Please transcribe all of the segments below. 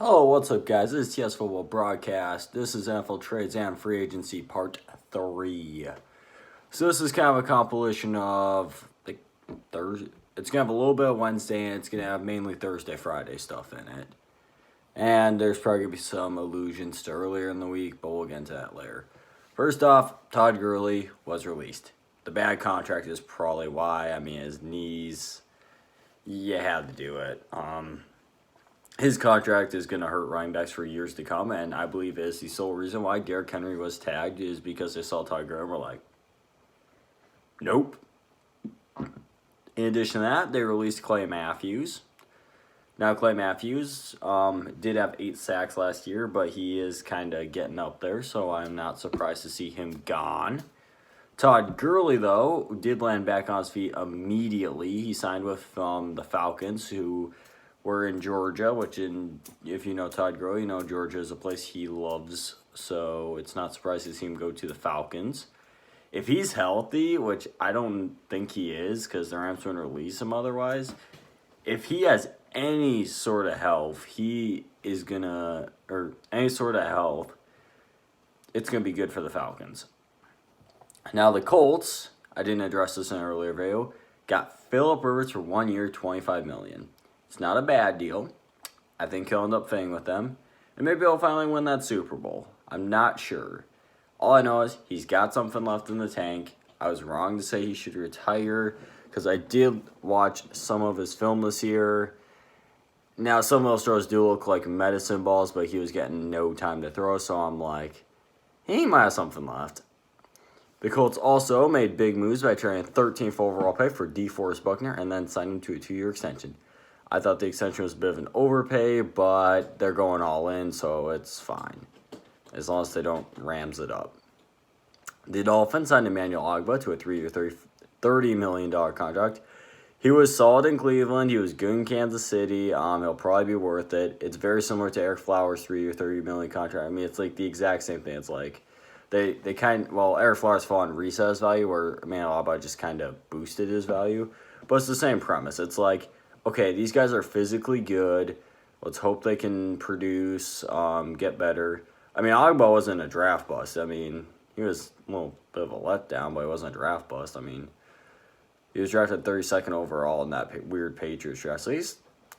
Hello, what's up, guys? This is TS Football Broadcast. This is NFL Trades and Free Agency Part 3. So this is kind of a compilation of Thursday. It's going to have a little bit of Wednesday, and it's going to have mainly Thursday, Friday stuff in it. And there's probably going to be some allusions to earlier in the week, but we'll get into that later. First off, Todd Gurley was released. The bad contract is probably why. I mean, his knees, you had to do it. His contract is going to hurt running backs for years to come, and I believe is the sole reason why Derrick Henry was tagged is because they saw Todd Gurley and were like, nope. In addition to that, they released Clay Matthews. Now, Clay Matthews did have 8 sacks last year, but he is kind of getting up there, so I'm not surprised to see him gone. Todd Gurley, though, did land back on his feet immediately. He signed with the Falcons, who were in Georgia, if you know Todd Gurley, you know Georgia is a place he loves, so it's not surprising to see him go to the Falcons. If he's healthy, which I don't think he is, because the Rams wouldn't release him otherwise, if he has any sort of health, it's going to be good for the Falcons. Now, the Colts, I didn't address this in an earlier video, got Phillip Rivers for 1 year, $25 million. It's not a bad deal. I think he'll end up fitting with them. And maybe he'll finally win that Super Bowl. I'm not sure. All I know is he's got something left in the tank. I was wrong to say he should retire because I did watch some of his film this year. Now, some of those throws do look like medicine balls, but he was getting no time to throw, so I'm like, he might have something left. The Colts also made big moves by trading 13th overall pick for DeForest Buckner and then signing him to a 2-year extension. I thought the extension was a bit of an overpay, but they're going all in, so it's fine. As long as they don't Rams it up. The Dolphins signed Emmanuel Ogbah to a 3-year, $30 million contract. He was solid in Cleveland. He was good in Kansas City. He'll probably be worth it. It's very similar to Eric Flowers' 3-year, $30 million contract. I mean, it's like the exact same thing. It's like Eric Flowers fell on resale value, where Emmanuel Ogbah just kind of boosted his value. But it's the same premise. It's like, okay, these guys are physically good. Let's hope they can produce, get better. I mean, Ogbah wasn't a draft bust. I mean, he was a little bit of a letdown, but he wasn't a draft bust. I mean, he was drafted 32nd overall in that weird Patriots draft. So he's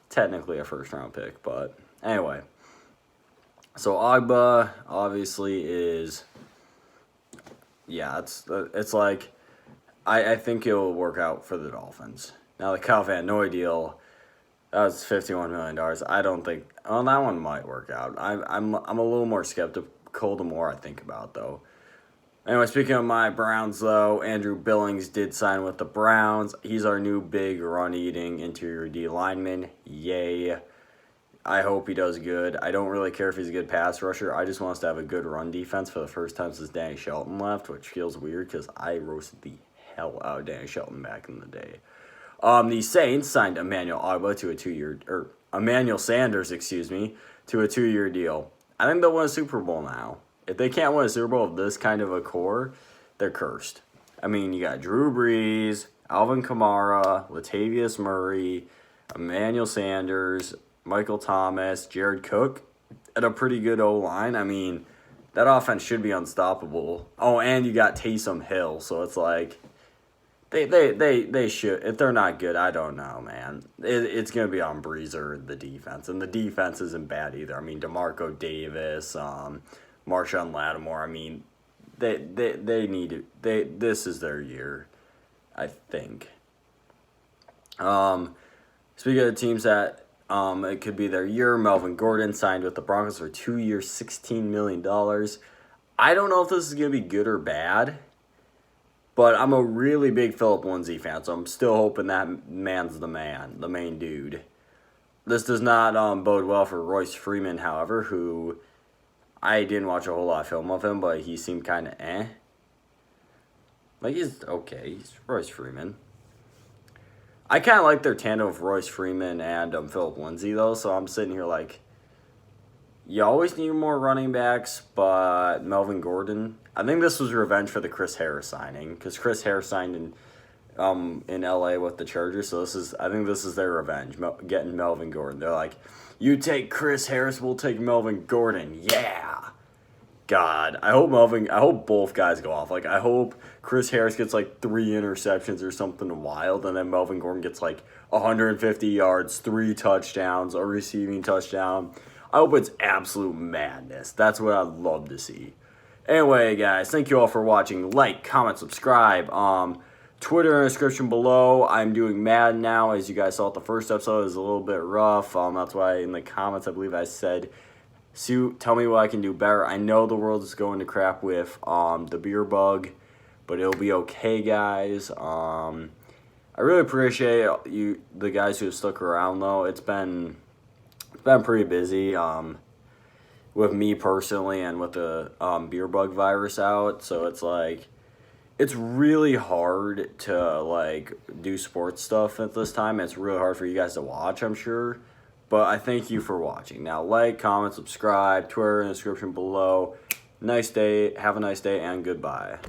technically a first-round pick. But anyway, so Ogbah obviously is, it's like, I think it'll work out for the Dolphins. Now, the Kyle Van Noy deal, that was $51 million. I don't think, that one might work out. I'm a little more skeptical the more I think about it, though. Anyway, speaking of my Browns, though, Andrew Billings did sign with the Browns. He's our new big run-eating interior D lineman. Yay. I hope he does good. I don't really care if he's a good pass rusher. I just want us to have a good run defense for the first time since Danny Shelton left, which feels weird because I roasted the hell out of Danny Shelton back in the day. The Saints signed Emmanuel Sanders, to a 2-year deal. I think they'll win a Super Bowl now. If they can't win a Super Bowl with this kind of a core, they're cursed. I mean, you got Drew Brees, Alvin Kamara, Latavius Murray, Emmanuel Sanders, Michael Thomas, Jared Cook at a pretty good O-line. I mean, that offense should be unstoppable. Oh, and you got Taysom Hill, so it's like, They should. If they're not good, I don't know, man. It's going to be on Brees or the defense. And the defense isn't bad either. I mean, DeMarco Davis, Marshawn Lattimore. I mean, they need it. This is their year, I think. Speaking of the teams that it could be their year, Melvin Gordon signed with the Broncos for 2 years, $16 million. I don't know if this is going to be good or bad. But I'm a really big Philip Lindsay fan, so I'm still hoping that man's the main dude. This does not bode well for Royce Freeman, however, who I didn't watch a whole lot of film of him, but he seemed kind of Like, he's okay. He's Royce Freeman. I kind of like their tandem of Royce Freeman and Philip Lindsay, though, so I'm sitting here like, you always need more running backs, but Melvin Gordon, I think this was revenge for the Chris Harris signing, because Chris Harris signed in LA with the Chargers, so I think this is their revenge, getting Melvin Gordon. They're like, You take Chris Harris, we'll take Melvin Gordon. Yeah. God, I hope both guys go off. Like, I hope Chris Harris gets like 3 interceptions or something wild, and then Melvin Gordon gets like 150 yards, 3 touchdowns, a receiving touchdown. I hope it's absolute madness. That's what I'd love to see. Anyway, guys, thank you all for watching. Like, comment, subscribe. Twitter in the description below. I'm doing Madden now. As you guys saw, the first episode is a little bit rough. That's why in the comments I believe I said, tell me what I can do better. I know the world is going to crap with the beer bug, but it'll be okay, guys. I really appreciate the guys who have stuck around, though. It's been pretty busy with me personally and with the beer bug virus out. So it's like, it's really hard to like do sports stuff at this time. It's really hard for you guys to watch, I'm sure. But I thank you for watching. Now, like, comment, subscribe, Twitter in the description below. Nice day. Have a nice day, and goodbye.